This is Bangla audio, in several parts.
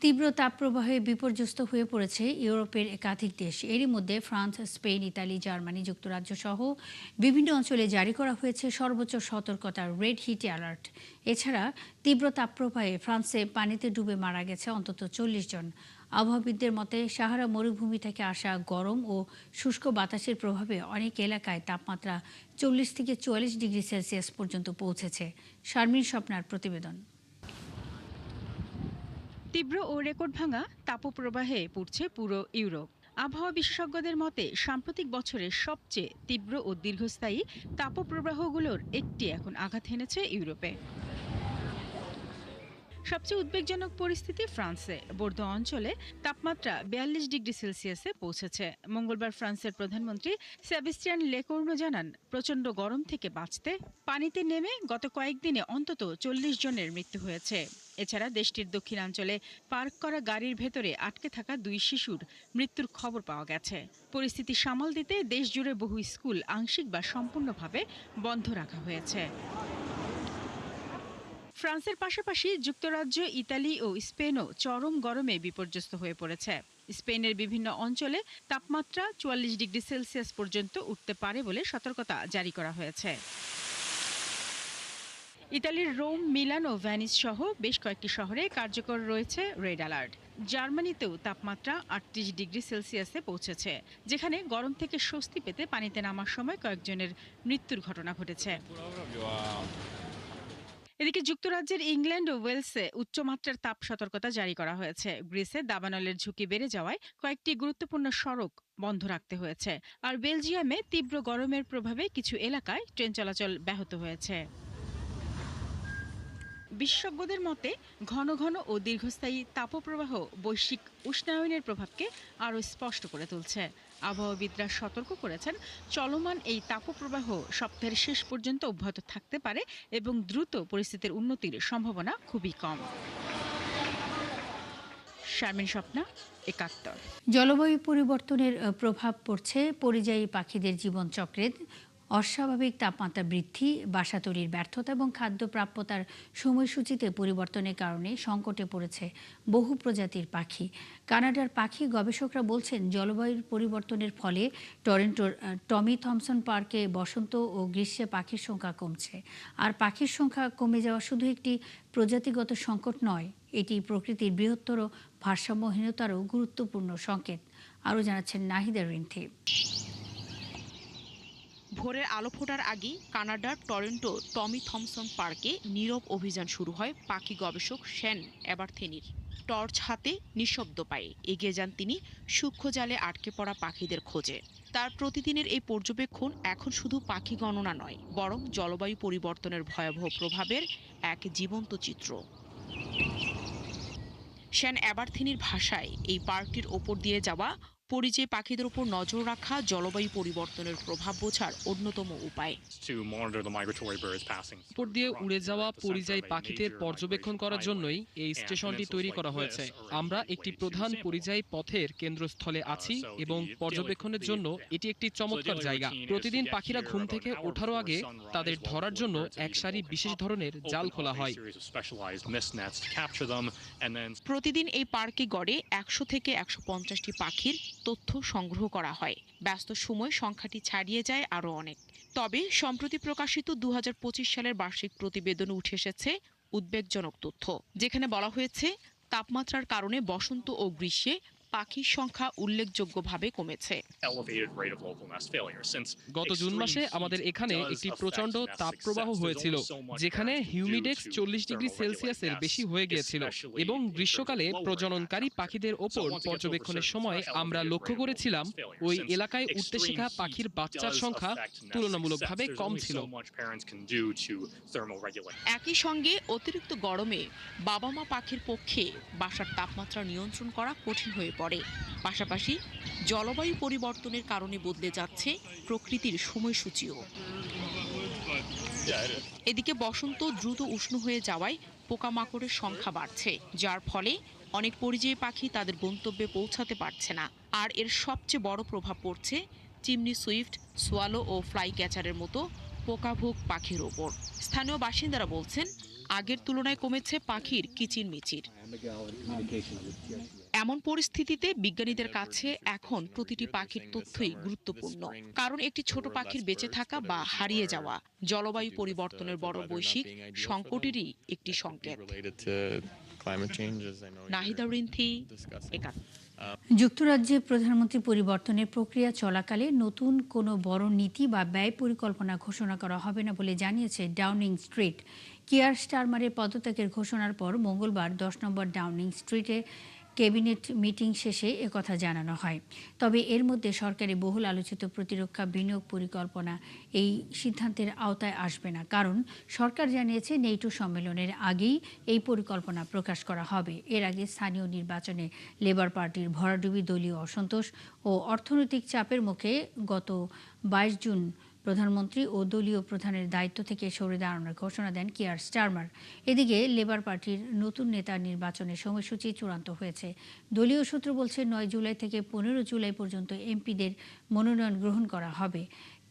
তীব্র তাপপ্রবাহে বিপর্যস্ত হয়ে পড়েছে ইউরোপের একাধিক দেশ। এরই মধ্যে ফ্রান্স, স্পেন, ইতালি, জার্মানি, যুক্তরাজ্য সহ বিভিন্ন অঞ্চলে জারি করা হয়েছে সর্বোচ্চ সতর্কতার রেড হিট অ্যালার্ট। এছাড়া তীব্র তাপপ্রবাহে ফ্রান্সে পানিতে ডুবে মারা গেছে অন্তত 40 জন। আবহাওয়াবিদদের মতে সাহারা মরুভূমি থেকে আসা গরম ও শুষ্ক বাতাসের প্রভাবে অনেক এলাকায় তাপমাত্রা 40 থেকে 44 ডিগ্রি সেলসিয়াস পর্যন্ত পৌঁছেছে। শারমিন স্বপ্নার প্রতিবেদন। তীব্র ও রেকর্ড ভাঙা তাপপ্রবাহে পড়ছে পুরো ইউরোপ। আবহাওয়া বিশেষজ্ঞদের মতে সাম্প্রতিক বছরের সবচেয়ে তীব্র ও দীর্ঘস্থায়ী তাপপ্রবাহগুলোর একটি এখন আঘাত হেনেছে ইউরোপে। সবচেয়ে উদ্বেগজনক পরিস্থিতি ফ্রান্সে। বর্দো অঞ্চলে তাপমাত্রা 42 ডিগ্রি সেলসিয়াসে পৌঁছেছে। মঙ্গলবার ফ্রান্সের প্রধানমন্ত্রী সেবাস্টিয়ান লেকোর্নো জানান, প্রচণ্ড গরম থেকে বাঁচতে পানিতে নেমে গত কয়েকদিনে অন্তত 40 জনের মৃত্যু হয়েছে। এছাড়া দেশটির দক্ষিণাঞ্চলে পার্ক করা গাড়ির ভেতরে আটকে থাকা 2 শিশুর মৃত্যুর খবর পাওয়া গেছে। পরিস্থিতি সামাল দিতে দেশজুড়ে বহু স্কুল আংশিক বা সম্পূর্ণভাবে বন্ধ রাখা হয়েছে। ফ্রান্সের পাশাপাশি যুক্তরাজ্য, ইতালি ও স্পেনও চরম গরমে বিপর্যস্ত হয়ে পড়েছে। স্পেনের বিভিন্ন অঞ্চলে তাপমাত্রা 44 ডিগ্রি সেলসিয়াস পর্যন্ত উঠতে পারে বলে সতর্কতা জারি করা হয়েছে। ইতালির রোম, মিলান ও ভ্যানিস সহ বেশ কয়েকটি শহরে কার্যকর রয়েছে রেড অ্যালার্ট। জার্মানিতেও তাপমাত্রা 38 ডিগ্রি সেলসিয়াসে পৌঁছেছে, যেখানে গরম থেকে স্বস্তি পেতে পানিতে নামার সময় কয়েকজনের মৃত্যুর ঘটনা ঘটেছে। এদিকে যুক্তরাজ্যের ইংল্যান্ড ও ওয়েলসে উচ্চমাত্রার তাপ সতর্কতা জারি করা হয়েছে। গ্রিসে দাবানলের ঝুঁকি বেড়ে যাওয়ায় কয়েকটি গুরুত্বপূর্ণ সড়ক বন্ধ রাখতে হয়েছে। আর বেলজিয়ামে তীব্র গরমের প্রভাবে কিছু এলাকায় ট্রেন চলাচল ব্যাহত হয়েছে। বিশেষজ্ঞদের মতে ঘন ঘন ও দীর্ঘস্থায়ী তাপপ্রবাহ বৈশ্বিক উষ্ণায়নের প্রভাবকে আরও স্পষ্ট করে তুলছে। আবহাওয়াবিদরা সতর্ক করেছেন, চলমান এই তাপপ্রবাহ সপ্তাহের শেষ পর্যন্ত অব্যাহত থাকতে পারে এবং দ্রুত পরিস্থিতির উন্নতির সম্ভাবনা খুবই কম। শারমিন স্বপ্না, একাত্তর। জলবায়ু পরিবর্তনের প্রভাব পড়ছে পরিযায়ী পাখিদের জীবনচক্রে। অস্বাভাবিক তাপমাত্রা বৃদ্ধি, বাসা তৈরির ব্যর্থতা এবং খাদ্য প্রাপ্যতার সময়সূচিতে পরিবর্তনের কারণে সংকটে পড়েছে বহু প্রজাতির পাখি। কানাডার পাখি গবেষকরা বলছেন, জলবায়ুর পরিবর্তনের ফলে টরন্টোর টমি থমসন পার্কে বসন্ত ও গ্রীষ্মে পাখির সংখ্যা কমছে। আর পাখির সংখ্যা কমে যাওয়া শুধু একটি প্রজাতিগত সংকট নয়, এটি প্রকৃতির বৃহত্তর ভারসাম্যহীনতারও গুরুত্বপূর্ণ সংকেত। আরও জানাচ্ছেন নাহিদা রিন্থি। ভোরের আলো ফোটার আগেই কানাডার টরন্টো টমি থমসন পার্কে নীরব অভিযান শুরু হয় পাখি গবেষক শেন এবারথেনির। টর্চ হাতে নিঃশব্দ পায়ে এগিয়ে যান তিনি সূক্ষ্ম জালে আটকে পড়া পাখিদের খোঁজে। তার প্রতিদিনের এই পর্যবেক্ষণ এখন শুধু পাখি গণনা নয়, বরং জলবায়ু পরিবর্তনের ভয়াবহ প্রভাবের এক জীবন্ত চিত্র। শেন এবারথেনির ভাষায়, এই পার্কটির ওপর দিয়ে যাওয়া পরিযায়ী পাখিদের উপর নজর রাখা জলবায়ু পরিবর্তনের প্রভাব বোঝার অন্যতম উপায়। উপর দিয়ে উড়ে যাওয়া পরিযায়ী পাখিদের পর্যবেক্ষণ করার জন্যই এই স্টেশনটি তৈরি করা হয়েছে। আমরা একটি প্রধান পরিযায়ী পথের কেন্দ্রস্থলে আছি এবং পর্যবেক্ষণের জন্য এটি একটি চমৎকার জায়গা। প্রতিদিন পাখিরা ঘুম থেকে ওঠারও আগে তাদের ধরার জন্য এক সারি বিশেষ ধরনের জাল খোলা হয়। প্রতিদিন এই পার্কে গড়ে 100 থেকে 150টি পাখির তথ্য সংগ্রহ করা হয়। ব্যস্ত সময় সংখ্যাটি ছাড়িয়ে যায় আরও অনেক। তবে সম্প্রতি প্রকাশিত 2025 সালের বার্ষিক প্রতিবেদনে উঠে এসেছে উদ্বেগজনক তথ্য, যেখানে বলা হয়েছে তাপমাত্রার কারণে বসন্ত ও গ্রীষ্মে পাখির সংখ্যা উল্লেখযোগ্যভাবে কমেছে। গত জুন মাসে আমাদের এখানে একটি প্রচণ্ড তাপপ্রবাহ হয়েছিল, যেখানে হিউমিডেক্স 40 ডিগ্রি সেলসিয়াসের বেশি হয়ে গিয়েছিল এবং গ্রীষ্মকালে প্রজননকারী পাখিদের ওপর পর্যবেক্ষণের সময় আমরা লক্ষ্য করেছিলাম ওই এলাকায় উঠতে শেখা পাখির বাচ্চার সংখ্যা তুলনামূলকভাবে কম ছিল। একই সঙ্গে অতিরিক্ত গরমে বাবা মা পাখির পক্ষে বাসার তাপমাত্রা নিয়ন্ত্রণ করা কঠিন হয়ে পড়ে। পাশাপাশি জলবায়ু পরিবর্তনের কারণে বদলে যাচ্ছে প্রকৃতির সময়সূচিও। এদিকে বসন্ত দ্রুত উষ্ণ হয়ে যাওয়ায় পোকামাকড়ের সংখ্যা বাড়ছে, যার ফলে অনেক পরিযায়ী পাখি তাদের গন্তব্যে পৌঁছাতে পারছে না। আর এর সবচেয়ে বড় প্রভাব পড়ছে চিমনি সুইফট, সোয়ালো ও ফ্লাই ক্যাচারের মতো পোকাভোগ পাখির ওপর। স্থানীয় বাসিন্দারা বলছেন, আগের তুলনায় কমেছে পাখির কিচিরমিচির। এমন পরিস্থিতিতে বিজ্ঞানীদের কাছে এখন প্রতিটি পাখির তথ্যই গুরুত্বপূর্ণ, কারণ একটি ছোট পাখির বেঁচে থাকা বা হারিয়ে যাওয়া জলবায়ু পরিবর্তনের বড় বৈশ্বিক সংকটেরই একটি সংকেত। নাহিদা রিন্থি, একাত্তর। যুক্তরাজ্যে প্রধানমন্ত্রী পরিবর্তনের প্রক্রিয়া চলাকালে নতুন কোনো বড় নীতি বা ব্যয় পরিকল্পনা ঘোষণা করা হবে না বলে জানিয়েছে ডাউনিং স্ট্রিট। কিয়ার স্টারমারের পদত্যাগের ঘোষণার পর মঙ্গলবার 10 নম্বর ডাউনিং স্ট্রিটে ক্যাবিনেট মিটিং শেষে একথা জানানো হয়। তবে এর মধ্যে সরকারি বহুল আলোচিত প্রতিরক্ষা বিনিয়োগ পরিকল্পনা এই সিদ্ধান্তের আওতায় আসবে না, কারণ সরকার জানিয়েছে নেটো সম্মেলনের আগেই এই পরিকল্পনা প্রকাশ করা হবে। এর আগে স্থানীয় নির্বাচনে লেবার পার্টির ভরাডুবি, দলীয় অসন্তোষ ও অর্থনৈতিক চাপের মুখে গত 22 জুন প্রধানমন্ত্রী ও দলীয় প্রধানের দায়িত্ব থেকে সরে দাঁড়ানোর ঘোষণা দেন কিয়ার স্টারমার। এদিকে লেবার পার্টির নতুন নেতার নির্বাচনের সময়সূচি চূড়ান্ত হয়েছে। দলীয় সূত্র বলছে 9 জুলাই থেকে 15 জুলাই পর্যন্ত এমপিদের মনোনয়ন গ্রহণ করা হবে।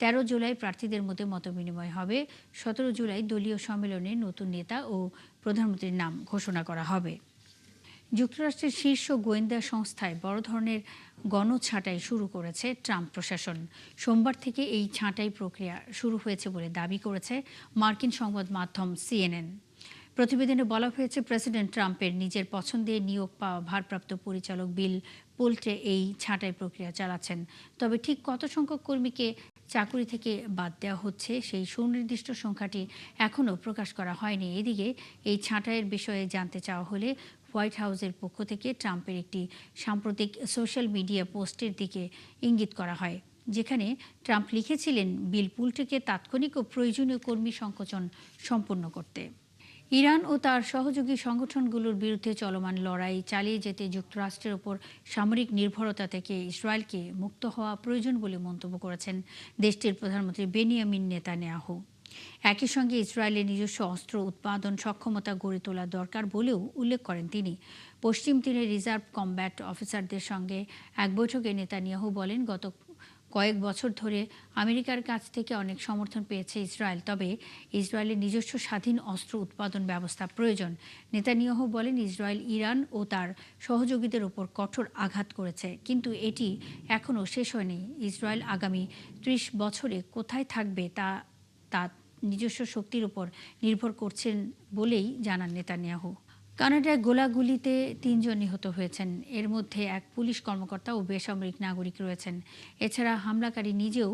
13 জুলাই প্রার্থীদের মধ্যে মতবিনিময় হবে। 17 জুলাই দলীয় সম্মেলনে নতুন নেতা ও প্রধানমন্ত্রীর নাম ঘোষণা করা হবে। যুক্তরাষ্ট্রের শীর্ষ গোয়েন্দা সংস্থায় বড় ধরনের গণছাঁটাই শুরু করেছে ট্রাম্প প্রশাসন। সোমবার থেকে এই ছাঁটাই প্রক্রিয়া শুরু হয়েছে বলে দাবি করেছে মার্কিন সংবাদ মাধ্যম সিএনএন। প্রতিবেদনে বলা হয়েছে, প্রেসিডেন্ট ট্রাম্পের নিজের পছন্দে নিয়োগ পাওয়া ভারপ্রাপ্ত পরিচালক বিল পোল্ট্রে এই ছাঁটাই প্রক্রিয়া চালাচ্ছেন। তবে ঠিক কত সংখ্যক কর্মীকে চাকুরি থেকে বাদ দেওয়া হচ্ছে সেই সুনির্দিষ্ট সংখ্যাটি এখনও প্রকাশ করা হয়নি। এদিকে এই ছাঁটাইয়ের বিষয়ে জানতে চাওয়া হলে হোয়াইট হাউসের পক্ষ থেকে ট্রাম্পের একটি সাম্প্রতিক সোশ্যাল মিডিয়া পোস্টের দিকে ইঙ্গিত করা হয়, যেখানে ট্রাম্প লিখেছিলেন বিল পুল্টেকে তাৎক্ষণিক ও প্রয়োজনীয় কর্মী সংকোচন সম্পন্ন করতে। ইরান ও তার সহযোগী সংগঠনগুলোর বিরুদ্ধে চলমান লড়াই চালিয়ে যেতে যুক্তরাষ্ট্রের ওপর সামরিক নির্ভরতা থেকে ইসরায়েলকে মুক্ত হওয়া প্রয়োজন বলে মন্তব্য করেছেন দেশটির প্রধানমন্ত্রী বেনিয়ামিন নেতানিয়াহু। একই সঙ্গে ইসরায়েলের নিজস্ব অস্ত্র উৎপাদন সক্ষমতা গড়ে তোলা দরকার বলেও উল্লেখ করেন তিনি। পশ্চিম তীরে রিজার্ভ কমব্যাট অফিসারদের সঙ্গে এক বৈঠকে নেতানিয়াহু বলেন, গত কয়েক বছর ধরে আমেরিকার কাছ থেকে অনেক সমর্থন পেয়েছে ইসরায়েল, তবে ইসরায়েলের নিজস্ব স্বাধীন অস্ত্র উৎপাদন ব্যবস্থা প্রয়োজন। নেতানিয়াহু বলেন, ইসরায়েল ইরান ও তার সহযোগীদের ওপর কঠোর আঘাত করেছে, কিন্তু এটি এখনও শেষ হয়নি। ইসরায়েল আগামী 30 বছরে কোথায় থাকবে তা নিজস্ব শক্তির উপর নির্ভর করছেন বলেই জানান নেতানিয়াহু। কানাডায় গোলাগুলিতে 3 জন নিহত হয়েছেন। এর মধ্যে এক পুলিশ কর্মকর্তা ও বেসামরিক নাগরিক রয়েছেন। এছাড়া হামলাকারী নিজেও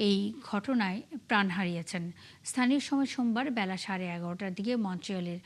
এই ঘটনায় প্রাণ হারিয়েছেন। স্থানীয় সময় সোমবার বেলা 11:30টার দিকে মন্ট্রিয়লের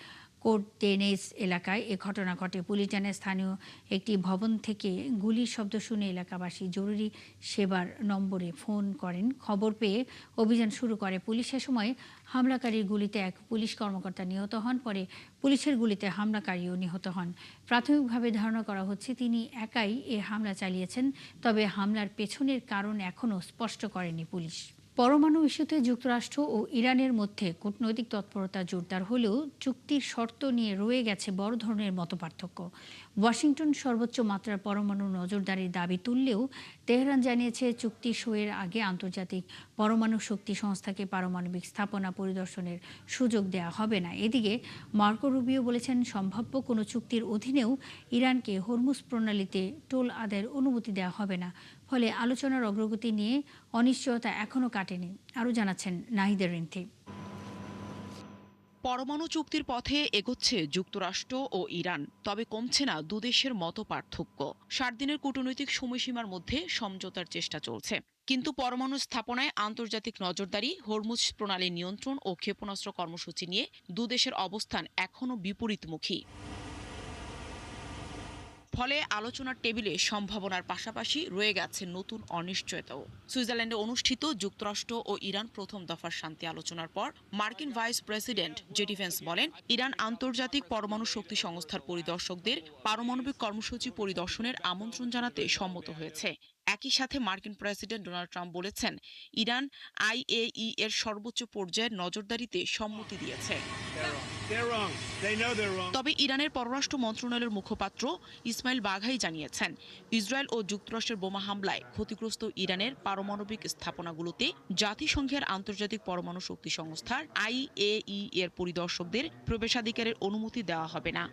কোর্ট ডেনেস এলাকায় এ ঘটনা ঘটে। পুলিশ জানায়, স্থানীয় একটি ভবন থেকে গুলির শব্দ শুনে এলাকাবাসী জরুরি সেবার নম্বরে ফোন করেন। খবর পেয়ে অভিযান শুরু করে পুলিশ। সে সময় হামলাকারীর গুলিতে এক পুলিশ কর্মকর্তা নিহত হন। পরে পুলিশের গুলিতে হামলাকারীও নিহত হন। প্রাথমিকভাবে ধারণা করা হচ্ছে তিনি একাই এ হামলা চালিয়েছেন, তবে হামলার পেছনের কারণ এখনও স্পষ্ট করেনি পুলিশ। পরমাণু ইস্যুতে যুক্তরাষ্ট্র ও ইরানের মধ্যে কূটনৈতিক তৎপরতা জোরদার হলেও চুক্তির শর্ত নিয়ে রয়ে গেছে বড় ধরনের মতপার্থক্য। ওয়াশিংটন সর্বোচ্চ মাত্রার পরমাণু নজরদারির দাবি তুললেও তেহরান জানিয়েছে, চুক্তি সইয়ের আগে আন্তর্জাতিক পরমাণু শক্তি সংস্থাকে পারমাণবিক স্থাপনা পরিদর্শনের সুযোগ দেওয়া হবে না। এদিকে মার্কো রুবিও বলেছেন, সম্ভাব্য কোনো চুক্তির অধীনেও ইরানকে হরমুজ প্রণালীতে টোল আদায়ের অনুমতি দেওয়া হবে না। ফলে আলোচনার অগ্রগতি নিয়ে অনিশ্চয়তা এখনও কাটেনি। আরও জানাচ্ছেন নাহিদা রিন্থি। পরমাণু চুক্তির পথে এগোচ্ছে যুক্তরাষ্ট্র ও ইরান, তবে কমছে না দুদেশের মতপার্থক্য। 7 দিনের কূটনৈতিক সময়সীমার মধ্যে সমঝোতার চেষ্টা চলছে, কিন্তু পরমাণু স্থাপনায় আন্তর্জাতিক নজরদারি, হরমুজ প্রণালী নিয়ন্ত্রণ ও ক্ষেপণাস্ত্র কর্মসূচি নিয়ে দুদেশের অবস্থান এখনও বিপরীতমুখী। ফলে আলোচনার টেবিলে সম্ভাবনার পাশাপাশি রয়ে গেছে নতুন অনিশ্চয়তাও। সুইজারল্যান্ডে অনুষ্ঠিত যুক্তরাষ্ট্র ও ইরান প্রথম দফার শান্তি আলোচনার পর মার্কিন ভাইস প্রেসিডেন্ট জেডি ভেন্স বলেন, ইরান আন্তর্জাতিক পরমাণু শক্তি সংস্থার পরিদর্শকদের পারমাণবিক কর্মসূচি পরিদর্শনের আমন্ত্রণ জানাতে সম্মত হয়েছে। একই সাথে মার্কিন প্রেসিডেন্ট ডোনাল্ড ট্রাম্প বলেছেন, ইরান IAEA এর সর্বোচ্চ পর্যায়ের নজরদারিতে সম্মতি দিয়েছে। তবে ইরানের পররাষ্ট্র মন্ত্রণালয়ের মুখপাত্র ইসমাইল বাঘাই জানিয়েছেন, ইসরায়েল ও যুক্তরাষ্ট্রের বোমা হামলায় ক্ষতিগ্রস্ত ইরানের পারমাণবিক স্থাপনাগুলোতে জাতিসংঘের আন্তর্জাতিক পরমাণু শক্তি সংস্থার IAEA এর পরিদর্শকদের প্রবেশাধিকারের অনুমতি দেওয়া হবে না।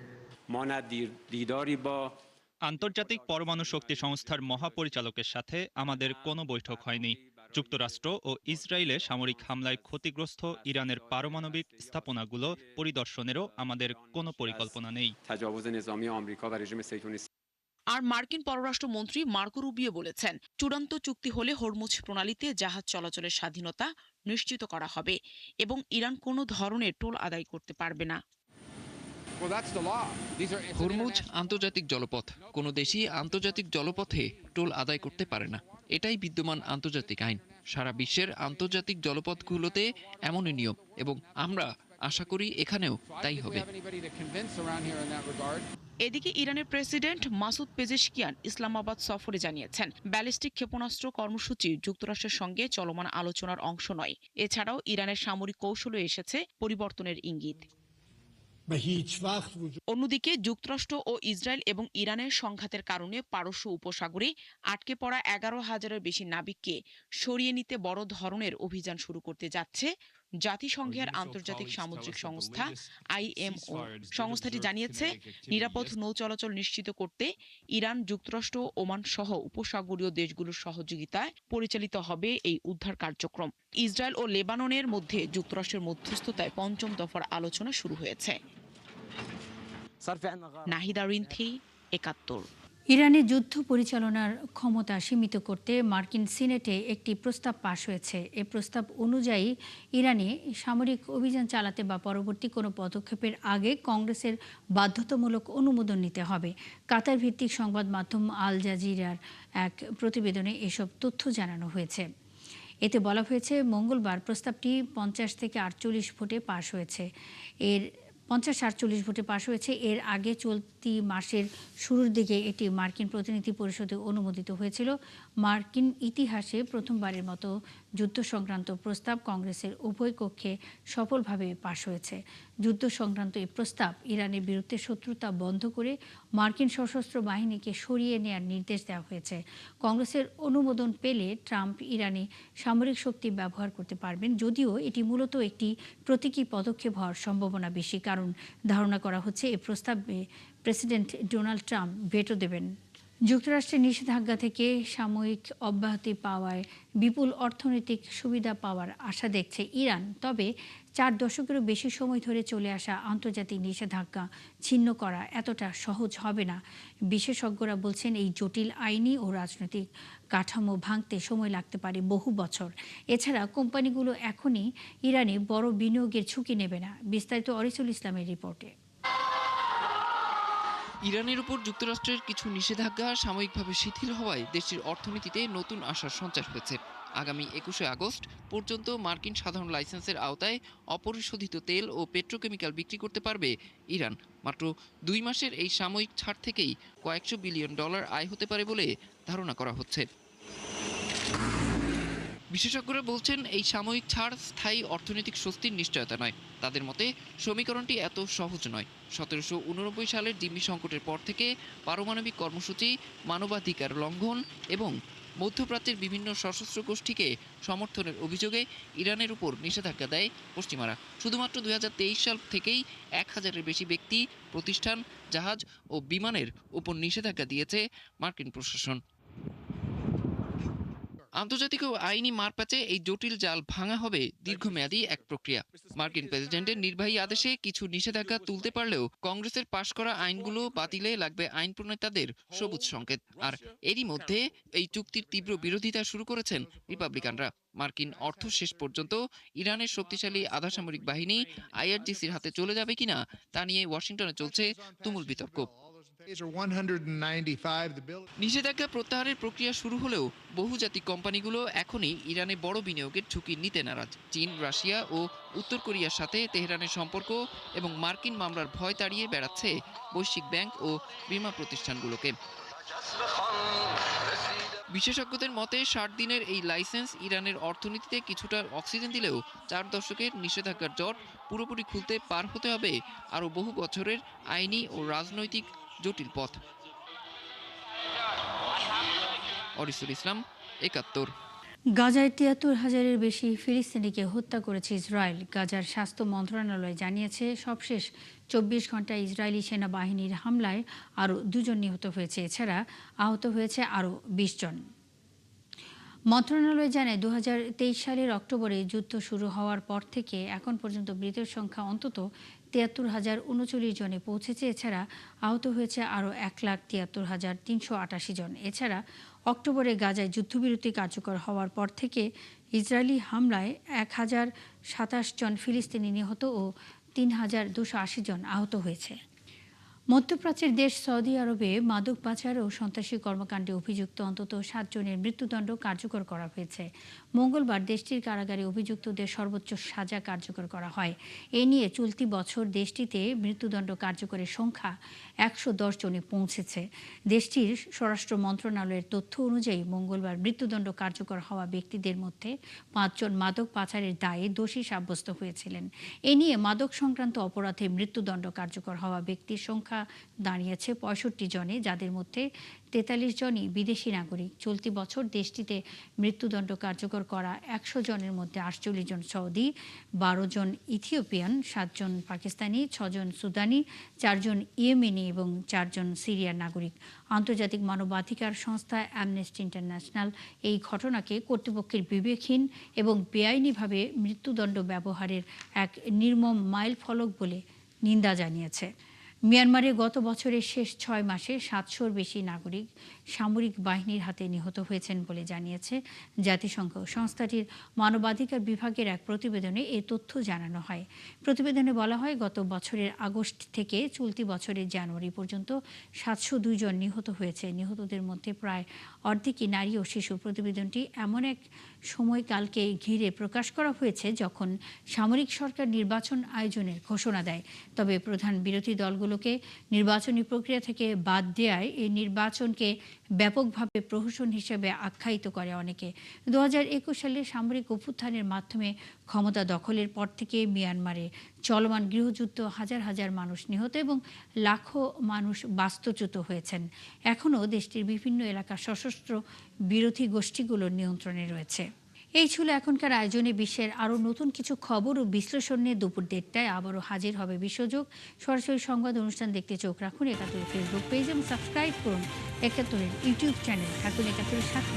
আন্তর্জাতিক পরমাণু শক্তি সংস্থার মহাপরিচালকের সাথে আমাদের কোনো বৈঠক হয়নি। যুক্তরাষ্ট্র ও ইসরায়েলে সামরিক হামলায় ক্ষতিগ্রস্ত ইরানের পারমাণবিক স্থাপনাগুলো পরিদর্শনেরও আমাদের কোনো পরিকল্পনা নেই। আর মার্কিন পররাষ্ট্রমন্ত্রী মার্কো রুবিও বলেছেন, চূড়ান্ত চুক্তি হলে হরমুজ প্রণালীতে জাহাজ চলাচলের স্বাধীনতা নিশ্চিত করা হবে এবং ইরান কোনো ধরনের টোল আদায় করতে পারবে না। হরমুজ আন্তর্জাতিক জলপথ, কোনো দেশই আন্তর্জাতিক জলপথে টোল আদায় করতে পারে না। এটাই বিদ্যমান আন্তর্জাতিক আইন। সারা বিশ্বের আন্তর্জাতিক জলপথগুলোতে এমনই নিয়ম এবং আমরা আশা করি এখানেও তাই হবে। এদিকে ইরানের প্রেসিডেন্ট মাসুদ পেজেশকিয়ান ইসলামাবাদ সফরে জানিয়েছেন, ব্যালিস্টিক ক্ষেপণাস্ত্র কর্মসূচি যুক্তরাষ্ট্রের সঙ্গে চলমান আলোচনার অংশ নয়। এছাড়াও ইরানের সামরিক কৌশলে এসেছে পরিবর্তনের ইঙ্গিত। অন্যদিকে যুক্তরাষ্ট্র ও ইসরায়েল এবং ইরানের সংঘাতের কারণে পারস্য উপসাগরে আটকে পড়া 11,000-এর বেশি নাবিককে সরিয়ে নিতে বড় ধরনের অভিযান শুরু করতে যাচ্ছে জাতিসংঘের আন্তর্জাতিক সামুদ্রিক সংস্থা IMO। সংস্থাটি জানিয়েছে, নিরাপদ নৌ চলাচল নিশ্চিত করতে ইরান, যুক্তরাষ্ট্র, ওমান সহ উপসাগরীয় দেশগুলোর সহযোগিতায় পরিচালিত হবে এই উদ্ধার কার্যক্রম। ইসরায়েল ও লেবাননের মধ্যে যুক্তরাষ্ট্রের মধ্যস্থতায় ৫ম দফার আলোচনা শুরু হয়েছে। নাহিদা রিন্থি, ৭১। ইরানে যুদ্ধ পরিচালনার ক্ষমতা সীমিত করতে মার্কিন সিনেটে একটি প্রস্তাব পাশ হয়েছে। এ প্রস্তাব অনুযায়ী ইরানে সামরিক অভিযান চালাতে বা পরবর্তী কোনো পদক্ষেপের আগে কংগ্রেসের বাধ্যতামূলক অনুমোদন নিতে হবে। কাতার ভিত্তিক সংবাদ মাধ্যম আল জাজিরার এক প্রতিবেদনে এসব তথ্য জানানো হয়েছে। এতে বলা হয়েছে, মঙ্গলবার প্রস্তাবটি 50 থেকে 48 ভোটে পাশ হয়েছে। 50-48 ভোটে পাশ হয়েছে। এর আগে চলতি মাসের শুরুর দিকে এটি মার্কিন প্রতিনিধি পরিষদে অনুমোদিত হয়েছিল। মার্কিন ইতিহাসে প্রথমবারের মতো যুদ্ধ সংক্রান্ত প্রস্তাব কংগ্রেসের উভয় কক্ষে সফলভাবে পাশ হয়েছে। যুদ্ধ সংক্রান্ত এই প্রস্তাব ইরানের বিরুদ্ধে শত্রুতা বন্ধ করে মার্কিন সশস্ত্র বাহিনীকে সরিয়ে নেওয়ার নির্দেশ দেওয়া হয়েছে। কংগ্রেসের অনুমোদন পেলে ট্রাম্প ইরানি সামরিক শক্তি ব্যবহার করতে পারবেন, যদিও এটি মূলত একটি প্রতীকী পদক্ষেপ হওয়ার সম্ভাবনা বেশি, কারণ ধারণা করা হচ্ছে এই প্রস্তাবে প্রেসিডেন্ট ডোনাল্ড ট্রাম্প ভেটো দেবেন। যুক্তরাষ্ট্রের নিষেধাজ্ঞা থেকে সাময়িক অব্যাহতি পাওয়ায় বিপুল অর্থনৈতিক সুবিধা পাওয়ার আশা দেখছে ইরান। তবে 4 দশকেরও বেশি সময় ধরে চলে আসা আন্তর্জাতিক নিষেধাজ্ঞা ছিন্ন করা এতটা সহজ হবে না। বিশেষজ্ঞরা বলছেন, এই জটিল আইনি ও রাজনৈতিক কাঠামো ভাঙতে সময় লাগতে পারে বহু বছর। এছাড়া কোম্পানিগুলো এখনই ইরানে বড় বিনিয়োগের ঝুঁকি নেবে না। বিস্তারিত অরিসুল ইসলামের রিপোর্টে। ইরানের উপর যুক্তরাষ্ট্রের কিছু নিষেধাজ্ঞা সাময়িকভাবে শিথিল হওয়ায় দেশটির অর্থনীতিতে নতুন আশার সঞ্চার হয়েছে। আগামী 21শে আগস্ট পর্যন্ত মার্কিন সাধারণ লাইসেন্সের আওতায় অপরিশোধিত তেল ও পেট্রোকেমিক্যাল বিক্রি করতে পারবে ইরান। মাত্র 2 মাসের এই সাময়িক ছাড় থেকেই কয়েকশো বিলিয়ন ডলার আয় হতে পারে বলে ধারণা করা হচ্ছে। বিশেষজ্ঞরা বলছেন, এই সাময়িক ছাড় স্থায়ী অর্থনৈতিক স্বস্তির নিশ্চয়তা নয়। তাদের মতে সমীকরণটি এত সহজ নয়। 1789 সালের জিম্মি সংকটের পর থেকে পারমাণবিক কর্মসূচি, মানবাধিকার লঙ্ঘন এবং মধ্যপ্রাচ্যের বিভিন্ন সশস্ত্র গোষ্ঠীকে সমর্থনের অভিযোগে ইরানের উপর নিষেধাজ্ঞা দেয় পশ্চিমারা। শুধুমাত্র 2023 সাল থেকেই 1000-এর বেশি ব্যক্তি, প্রতিষ্ঠান, জাহাজ ও বিমানের উপর নিষেধাজ্ঞা দিয়েছে মার্কিন প্রশাসন। আন্তর্জাতিক ও আইনি মারপ্যাচে এই জটিল জাল ভাঙা হবে দীর্ঘমেয়াদী এক প্রক্রিয়া। মার্কিন প্রেসিডেন্টের নির্বাহী আদেশে কিছু নিষেধাজ্ঞা তুলতে পারলেও কংগ্রেসের পাশ করা আইনগুলো বাতিলে লাগবে আইন প্রণেতাদের সবুজ সংকেত। আর এরই মধ্যে এই চুক্তির তীব্র বিরোধিতা শুরু করেছেন রিপাবলিকানরা। মার্কিন অর্থ শেষ পর্যন্ত ইরানের শক্তিশালী আধাসামরিক বাহিনী IRGCর হাতে চলে যাবে কিনা তা নিয়ে ওয়াশিংটনে চলছে তুমুল বিতর্ক। নিষেধাজ্ঞা প্রত্যাহারের প্রক্রিয়া শুরু হলেও বহুজাতিক কোম্পানিগুলো এখনই ইরানে বড় বিনিয়োগের ঝুঁকি নিতে নারাজ। চীন, রাশিয়া ও উত্তর কোরিয়ার সাথে তেহরানের সম্পর্ক এবং মার্কিন মামলার ভয় তাড়িয়ে বেড়াচ্ছে বৈশ্বিক ব্যাংক ও বীমা প্রতিষ্ঠানগুলোকে। বিশেষজ্ঞদের মতে 60 দিনের এই লাইসেন্স ইরানের অর্থনীতিতে কিছুটা অক্সিজেন দিলেও 4 দশকের নিষেধাজ্ঞার জট পুরোপুরি খুলতে পার হতে হবে আরও বহু বছরের আইনি ও রাজনৈতিক জটিল পথ। অরিসুল ইসলাম, ৭১। গাজায় ৭৩,০০০-এর বেশি ফিলিস্তিনিকে হত্যা করেছে ইসরায়েল। গাজার স্বাস্থ্য মন্ত্রণালয় জানিয়েছে সবশেষ ২৪ ঘন্টায় ইসরায়েলি সেনাবাহিনীর হামলায় আরও ২ জন নিহত হয়েছে। এছাড়া আহত হয়েছে আরও ২০ জন। মন্ত্রণালয় জানায় ২০২৩ সালের অক্টোবরে যুদ্ধ শুরু হওয়ার পর থেকে এখন পর্যন্ত মৃতের সংখ্যা অন্তত ৭৩,০৩৯ জনে পৌঁছেছে। এছাড়া আহত হয়েছে আরও ১,৭৩,৩৮৮ জন। এছাড়া অক্টোবরে গাজায় যুদ্ধবিরতি কার্যকর হওয়ার পর থেকে ইসরায়েলি হামলায় ১,০২৭ জন ফিলিস্তিনি নিহত ও ৩,২৮০ জন আহত হয়েছে। মধ্যপ্রাচ্যের দেশ সৌদি আরবে মাদক পাচার ও সন্ত্রাসী কর্মকাণ্ডে অভিযুক্ত অন্তত ৭ জনের মৃত্যুদণ্ড কার্যকর করা হয়েছে। মঙ্গলবার দেশটির কারাগারে অভিযুক্তদের সর্বোচ্চ সাজা কার্যকর করা হয়। এ নিয়ে চলতি বছর দেশটিতে মৃত্যুদণ্ড কার্যকরের সংখ্যা ১১০ জনে পৌঁছেছে। দেশটির স্বরাষ্ট্র মন্ত্রণালয়ের তথ্য অনুযায়ী মঙ্গলবার মৃত্যুদণ্ড কার্যকর হওয়া ব্যক্তিদের মধ্যে ৫ জন মাদক পাচারের দায়ে দোষী সাব্যস্ত হয়েছিলেন। এ নিয়ে মাদক সংক্রান্ত অপরাধে মৃত্যুদণ্ড কার্যকর হওয়া ব্যক্তির সংখ্যা দাঁড়িয়েছে ৬৫ জনে, যাদের মধ্যে ৪৩ জনই বিদেশি নাগরিক। চলতি বছর দেশটিতে মৃত্যুদণ্ড কার্যকর করা ১০০ জনের মধ্যে ৪৮ জন সৌদি, ১২ জন ইথিওপিয়ান, ৭ জন পাকিস্তানি, ৬ জন সুদানি, ৪ জন ইয়েমেনি এবং ৪ জন সিরিয়ার নাগরিক। আন্তর্জাতিক মানবাধিকার সংস্থা অ্যামনেস্টি ইন্টারন্যাশনাল এই ঘটনাকে কর্তৃপক্ষের বিবেকহীন এবং বেআইনিভাবে মৃত্যুদণ্ড ব্যবহারের এক নির্মম মাইলফলক বলে নিন্দা জানিয়েছে। মিয়ানমারে গত বছরের শেষ ৬ মাসে ৭০০-র বেশি নাগরিক সামরিক বাহিনীর হাতে নিহত হয়েছেন বলে জানিয়েছে জাতিসংঘ। সংস্থাটির মানবাধিকার বিভাগের এক প্রতিবেদনে এ তথ্য জানানো হয়। প্রতিবেদনে বলা হয়, গত বছরের আগস্ট থেকে চলতি বছরের জানুয়ারি পর্যন্ত ৭০২ জন নিহত হয়েছে। নিহতদের মধ্যে প্রায় অর্ধেকই নারী ও শিশু। প্রতিবেদনটি এমন এক সময়কালকে ঘিরে প্রকাশ করা হয়েছে যখন সামরিক সরকার নির্বাচন আয়োজনের ঘোষণা দেয়। তবে প্রধান বিরোধী দলগুলোকে নির্বাচনী প্রক্রিয়া থেকে বাদ দেওয়ায় এই নির্বাচনকে ব্যাপকভাবে প্রহসন হিসেবে আখ্যায়িত করে অনেকে। ২০২১ সালে সামরিক অভ্যুত্থানের মাধ্যমে ক্ষমতা দখলের পর থেকে মিয়ানমারে চলমান গৃহযুদ্ধ হাজার হাজার মানুষ নিহত এবং লাখো মানুষ বাস্তুচ্যুত হয়েছেন। এখনও দেশটির বিভিন্ন এলাকা সশস্ত্র বিরোধী গোষ্ঠীগুলোর নিয়ন্ত্রণে রয়েছে। এই ছিল এখনকার আয়োজনে। বিশ্বের আরও নতুন কিছু খবর ও বিশ্লেষণ নিয়ে দুপুর ১:৩০টায় আবারও হাজির হবে বিশ্বযোগ। সরাসরি সংবাদ অনুষ্ঠান দেখতে চোখ রাখুন একাত্তরের ফেসবুক পেজ এবং সাবস্ক্রাইব করুন একাত্তরের ইউটিউব চ্যানেল। থাকুন একাত্তরের সাথে।